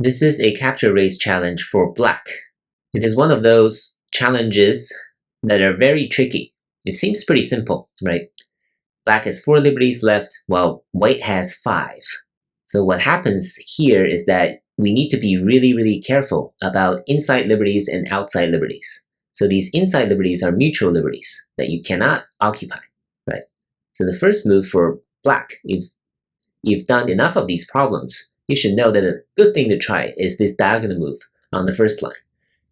This is a capture race challenge for black. It is one of those challenges that are very tricky. It seems pretty simple, right? Black has 4 liberties left while white has 5. So what happens here is that we need to be really careful about inside liberties and outside liberties. So these inside liberties are mutual liberties that you cannot occupy, right? So the first move for black, if you've done enough of these problems, you should know that a good thing to try is this diagonal move on the first line.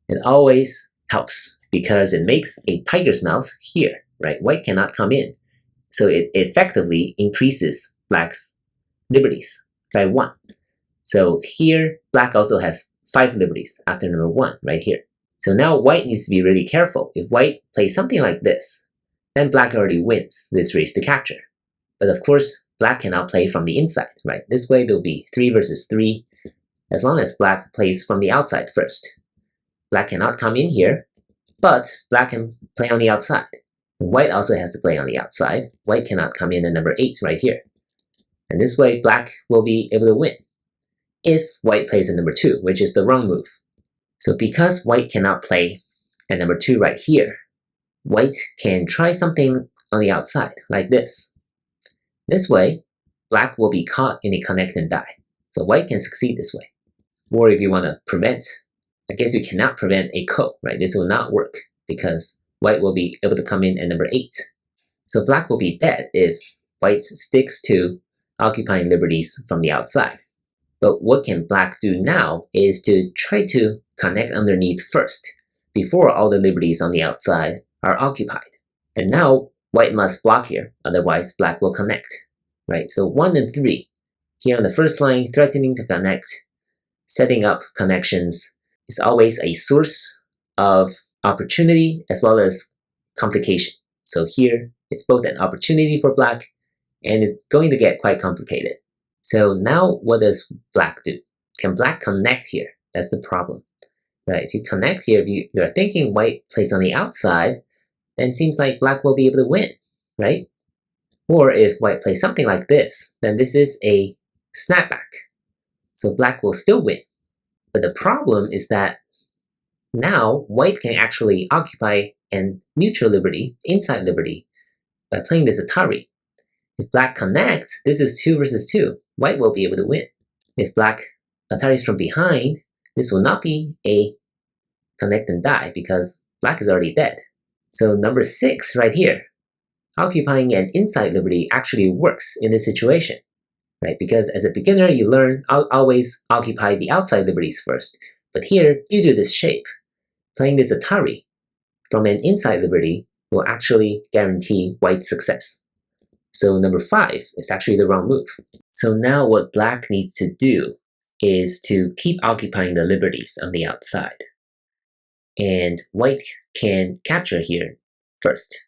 It always helps because it makes a tiger's mouth here, right? White cannot come in. So it effectively increases black's liberties by 1. So here, black also has 5 liberties after number 1 right here. So now white needs to be really careful. If white plays something like this, then black already wins this race to capture. But of course, black cannot play from the inside, right? This way there'll be 3 versus 3, as long as black plays from the outside first. Black cannot come in here, but black can play on the outside. White also has to play on the outside. White cannot come in at number 8 right here. And this way, black will be able to win if white plays at number 2, which is the wrong move. So because white cannot play at number 2 right here, white can try something on the outside, like this. This way, black will be caught in a connect and die. So white can succeed this way. Or if you want to prevent, I guess you cannot prevent a ko, right? This will not work because white will be able to come in at number 8. So black will be dead if white sticks to occupying liberties from the outside. But what can black do now is to try to connect underneath first, before all the liberties on the outside are occupied. And now white must block here, otherwise black will connect, right? So 1 and 3, here on the first line, threatening to connect, setting up connections is always a source of opportunity as well as complication. So here, it's both an opportunity for black and it's going to get quite complicated. So now what does black do? Can black connect here? That's the problem, right? If you connect here, if you're thinking white plays on the outside, then it seems like black will be able to win, right? Or if white plays something like this, then this is a snapback. So black will still win. But the problem is that now white can actually occupy an neutral liberty, inside liberty, by playing this Atari. If black connects, this is 2 versus 2. White will be able to win. If black Ataris from behind, this will not be a connect and die because black is already dead. So number 6 right here, occupying an inside liberty actually works in this situation, right? Because as a beginner, you learn always occupy the outside liberties first. But here, due to this shape, playing this Atari from an inside liberty will actually guarantee white's success. So number 5 is actually the wrong move. So now what black needs to do is to keep occupying the liberties on the outside. And white can capture here first.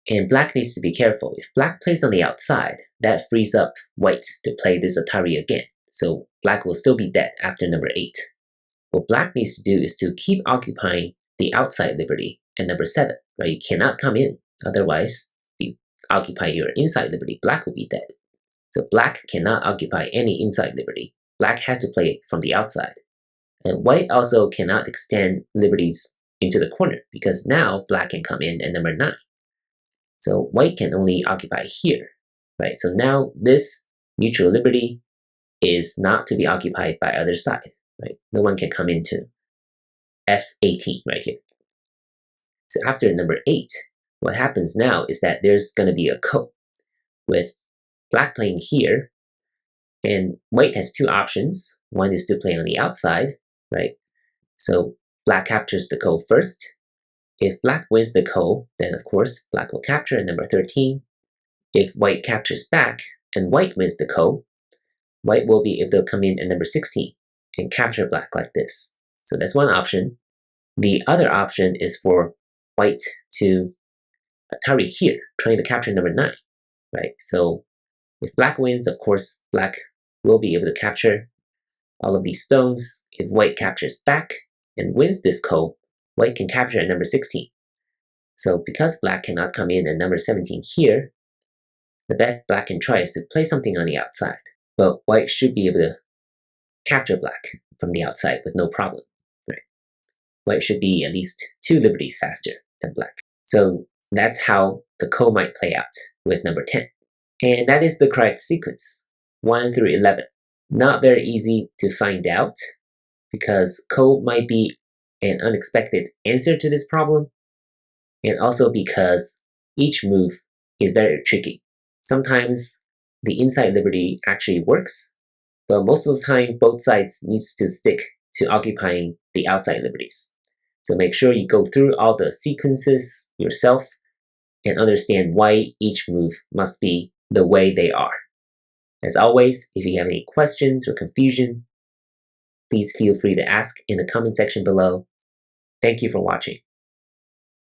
And black needs to be careful. If black plays on the outside, that frees up white to play this Atari again. So black will still be dead after number 8. What black needs to do is to keep occupying the outside liberty at number 7, right? You cannot come in, otherwise you occupy your inside liberty, black will be dead. So black cannot occupy any inside liberty. Black has to play from the outside. And white also cannot extend liberties into the corner because now black can come in at number 9. So white can only occupy here, right? So now this mutual liberty is not to be occupied by other side, right? No one can come into F18 right here. So after number 8, what happens now is that there's going to be a ko with black playing here, and white has 2 options. One is to play on the outside, right? So black captures the ko first. If black wins the ko, then of course black will capture at number 13. If white captures back and white wins the ko, white will be able to come in at number 16 and capture black like this. So that's one option. The other option is for white to Atari here, trying to capture number 9, right? So if black wins, of course, black will be able to capture all of these stones. If white captures back and wins this ko, white can capture at number 16. So because black cannot come in at number 17 here, the best black can try is to play something on the outside. But white should be able to capture black from the outside with no problem. Right? White should be at least 2 liberties faster than black. So that's how the code might play out with number 10. And that is the correct sequence, 1 through 11. Not very easy to find out because code might be an unexpected answer to this problem, and also because each move is very tricky. Sometimes the inside liberty actually works, but most of the time both sides needs to stick to occupying the outside liberties. So make sure you go through all the sequences yourself and understand why each move must be the way they are. As always, if you have any questions or confusion, please feel free to ask in the comment section below. Thank you for watching.